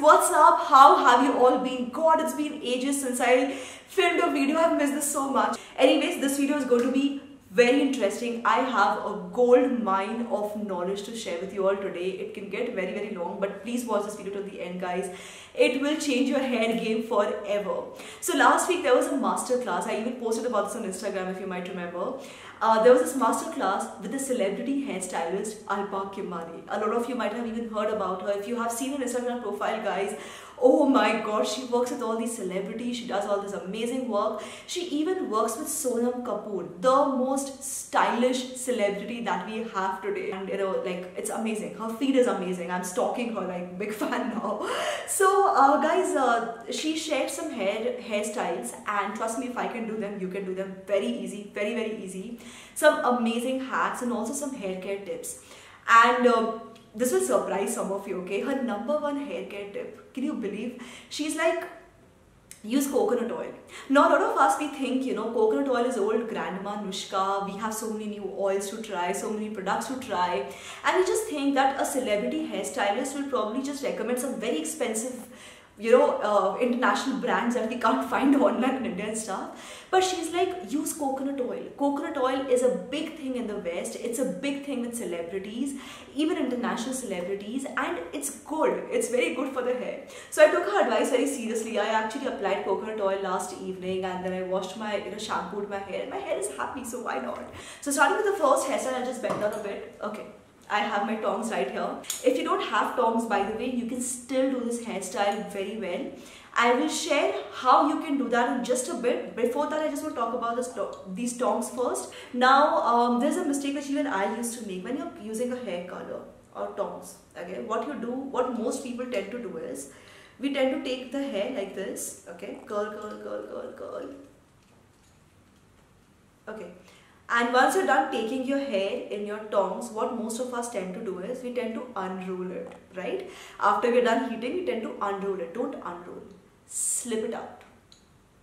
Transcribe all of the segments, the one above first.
what's up? How have you all been? God, it's been ages since I filmed a video. I've missed this so much. Anyways, this video is going to be very interesting. I have a gold mine of knowledge to share with you all today. It can get very long, but please watch this video till the end, guys. It will change your hair game forever. So last week there was a master class. I even posted about this on Instagram, if you might remember. There was this master class with the celebrity hairstylist Alpa Kimani. A lot of you might have even heard about her. If you have seen her Instagram profile, guys, oh my god, she works with all these celebrities. She does all this amazing work. She even works with Sonam Kapoor, the most stylish celebrity that we have today. And you know, like, it's amazing. Her feed is amazing. I'm stalking her, like, big fan now. So guys, she shared some hairstyles, and trust me, if I can do them, you can do them very easy, very easy. Some amazing hacks and also some hair care tips. And this will surprise some of you, okay? Her #1 hair care tip, can you believe? She's like, use coconut oil. Now a lot of us, we think, you know, coconut oil is old grandma Nushka. We have so many new oils to try, so many products to try, and we just think that a celebrity hairstylist will probably just recommend some very expensive, you know, international brands that we can't find online in India and stuff. But she's like, use coconut oil. Coconut oil is a big thing in the West. It's a big thing with celebrities, even international celebrities, and it's good. It's very good for the hair. So I took her advice very seriously. I actually applied coconut oil last evening, and then I washed my, you know, shampooed my hair, and my hair is happy, so why not? So starting with the first hairstyle, I'll just bend down a bit. Okay. I have my tongs right here. If you don't have tongs, by the way, you can still do this hairstyle very well. I will share how you can do that in just a bit. Before that, I just want to talk about these tongs first. Now, there's a mistake which even I used to make when you're using a hair color or tongs. Okay, what most people tend to do is, we tend to take the hair like this. Okay, curl. Okay. And once you're done taking your hair in your tongs, what most of us tend to do is, we tend to unroll it, right? After we're done heating, we tend to unroll it. Don't unroll. Slip it out.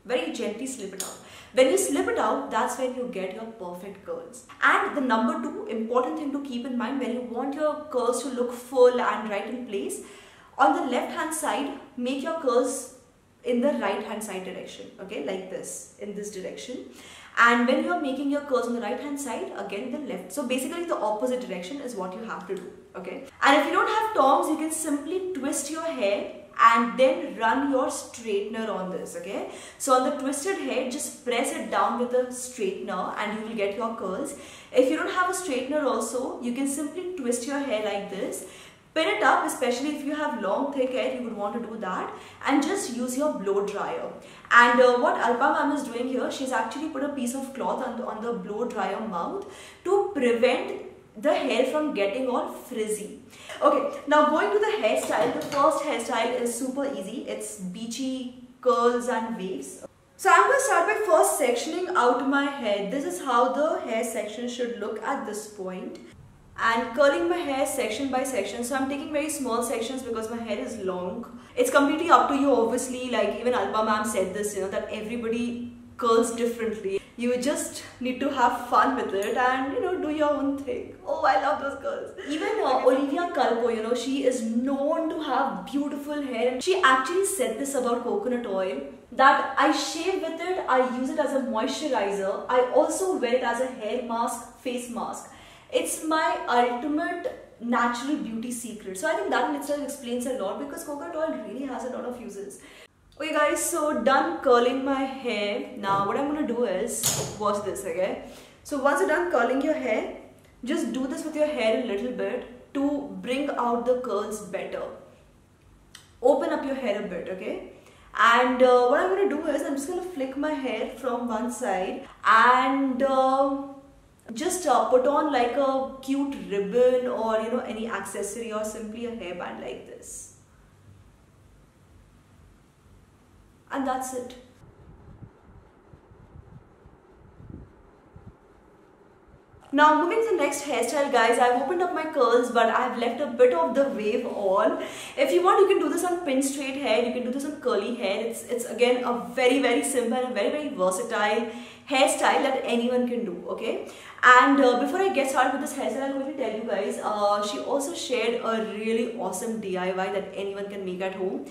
Very gently slip it out. When you slip it out, that's when you get your perfect curls. And the #2 important thing to keep in mind when you want your curls to look full and right in place, on the left hand side, make your curls in the right hand side direction, okay, like this, in this direction. And when you're making your curls on the right hand side, again the left. So basically the opposite direction is what you have to do, okay. And if you don't have tongs, you can simply twist your hair and then run your straightener on this, okay. So on the twisted hair, just press it down with a straightener and you will get your curls. If you don't have a straightener also, you can simply twist your hair like this. Pin it up, especially if you have long thick hair, you would want to do that, and just use your blow dryer. And what Alpa ma'am is doing here, she's actually put a piece of cloth on the blow dryer mouth to prevent the hair from getting all frizzy. Okay, now going to the hairstyle, the first hairstyle is super easy. It's beachy curls and waves. So I'm going to start by first sectioning out my hair. This is how the hair section should look at this point. And curling my hair section by section. So I'm taking very small sections because my hair is long. It's completely up to you, obviously. Like even Alpa ma'am said this, you know, that everybody curls differently. You just need to have fun with it and, you know, do your own thing. Oh, I love those curls. Even Olivia Culpo, you know, she is known to have beautiful hair, and she actually said this about coconut oil, that I shave with it, I use it as a moisturizer, I also wear it as a hair mask, face mask. It's my ultimate natural beauty secret. So I think that in itself explains a lot, because coconut oil really has a lot of uses. Okay guys, so done curling my hair. Now what I'm going to do is, watch this, okay? So once you're done curling your hair, just do this with your hair a little bit to bring out the curls better. Open up your hair a bit, okay? And what I'm going to do is, I'm just going to flick my hair from one side and just put on like a cute ribbon or, you know, any accessory, or simply a hairband like this. And that's it. Now moving to the next hairstyle, guys. I've opened up my curls, but I've left a bit of the wave on. If you want, you can do this on pin straight hair, you can do this on curly hair. It's again a very simple and very versatile hairstyle that anyone can do, okay? And before I get started with this hairstyle, I'm going to tell you guys, she also shared a really awesome DIY that anyone can make at home.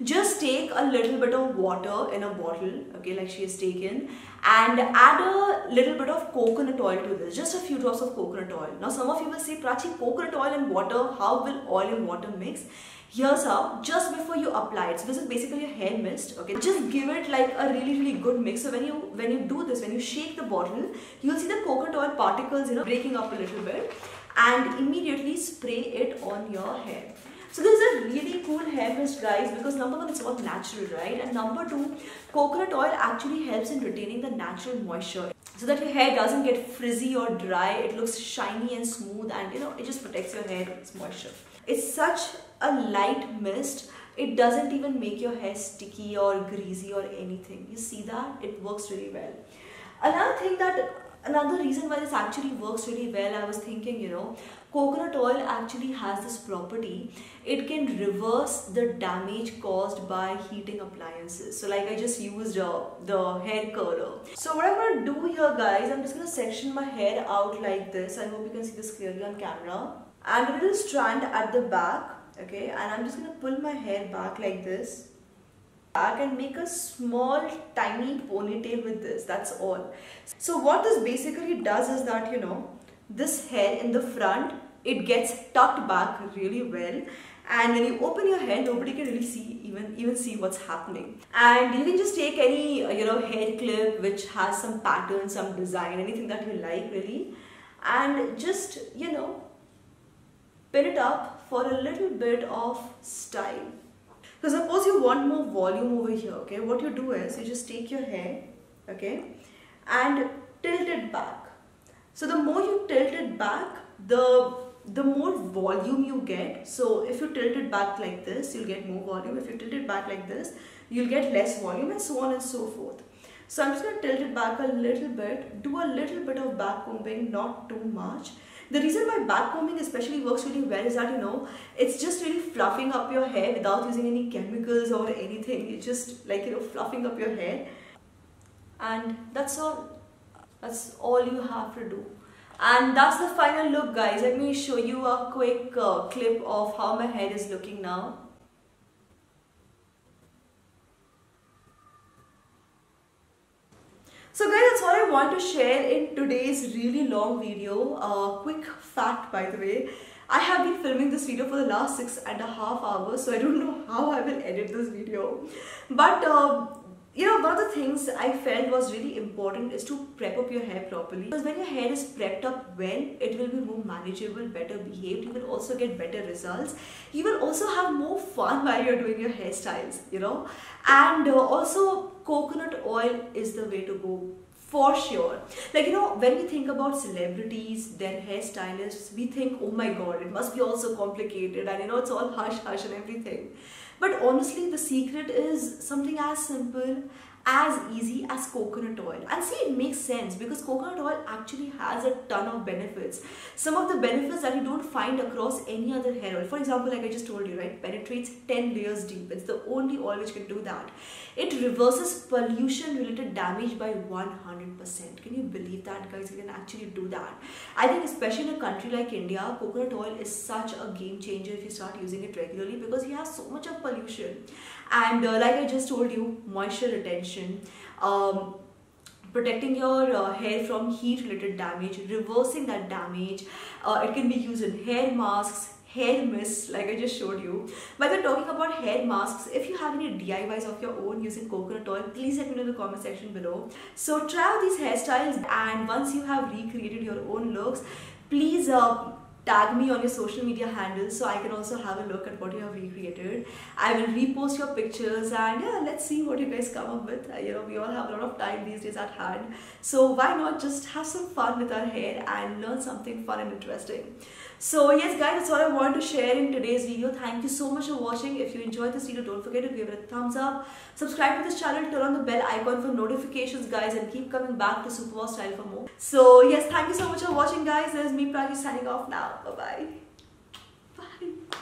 Just take a little bit of water in a bottle, okay, like she has taken, and add a little bit of coconut oil to this, just a few drops of coconut oil. Now some of you will say, Prachi, coconut oil and water, how will oil and water mix? Here's how. Just before you apply it, so this is basically a hair mist, okay, just give it like a really good mix. So when you do this, when you shake the bottle, you'll see the coconut oil particles, breaking up a little bit, and immediately spray it on your hair. So this is a really cool hair mist, guys, because number one, it's all natural, right? And number two, coconut oil actually helps in retaining the natural moisture so that your hair doesn't get frizzy or dry. It looks shiny and smooth, and it just protects your hair with its moisture. It's such a light mist. It doesn't even make your hair sticky or greasy or anything. You see that? It works really well. Another reason why this actually works really well, I was thinking, coconut oil actually has this property. It can reverse the damage caused by heating appliances. So like I just used the hair curler. So what I'm going to do here, guys, I'm just going to section my hair out like this. I hope you can see this clearly on camera. And a little strand at the back, okay, and I'm just going to pull my hair back like this. Back and make a small tiny ponytail with this, that's all. So what this basically does is that this hair in the front, it gets tucked back really well, and when you open your hair, nobody can really see even see what's happening. And you can just take any hair clip which has some pattern, some design, anything that you like really, and just pin it up for a little bit of style. So suppose you want more volume over here, okay, what you do is you just take your hair, okay, and tilt it back. So the more you tilt it back, the more volume you get. So if you tilt it back like this, you'll get more volume. If you tilt it back like this, you'll get less volume, and so on and so forth. So I'm just going to tilt it back a little bit, do a little bit of back combing, not too much. The reason why back combing especially works really well is that it's just really fluffing up your hair without using any chemicals or anything. It's just like fluffing up your hair, and that's all. That's all you have to do. And that's the final look, guys. Let me show you a quick clip of how my hair is looking now. So guys, that's all I want to share in today's really long video. Quick fact, by the way, I have been filming this video for the last 6.5 hours, so I don't know how I will edit this video. But one of the things I felt was really important is to prep up your hair properly. Because when your hair is prepped up well, it will be more manageable, better behaved. You will also get better results. You will also have more fun while you're doing your hairstyles, And also, coconut oil is the way to go. For sure. Like, when we think about celebrities, their hairstylists, we think, oh my god, it must be all so complicated, and it's all hush hush and everything. But honestly, the secret is something as simple, as easy as coconut oil. And see, it makes sense because coconut oil actually has a ton of benefits. Some of the benefits that you don't find across any other hair oil. For example, like I just told you, right, penetrates 10 layers deep. It's the only oil which can do that. It reverses pollution related damage by 100%. Can you believe that, guys? You can actually do that. I think especially in a country like India, coconut oil is such a game changer if you start using it regularly, because you have so much of pollution. And like I just told you, moisture retention, protecting your hair from heat related damage, reversing that damage. It can be used in hair masks, hair mists, like I just showed you. By the way, talking about hair masks, if you have any DIYs of your own using coconut oil, please let me know in the comment section below. So try out these hairstyles, and once you have recreated your own looks, please tag me on your social media handles so I can also have a look at what you have recreated. I will repost your pictures, and yeah, let's see what you guys come up with. We all have a lot of time these days at hand, so why not just have some fun with our hair and learn something fun and interesting. So yes guys, that's all I want to share in today's video. Thank you so much for watching. If you enjoyed this video, don't forget to give it a thumbs up, subscribe to this channel, turn on the bell icon for notifications, guys, and keep coming back to Superboss Style for more. So yes, thank you so much for watching, guys. This is me, Prachi, signing off now. Bye bye. Bye.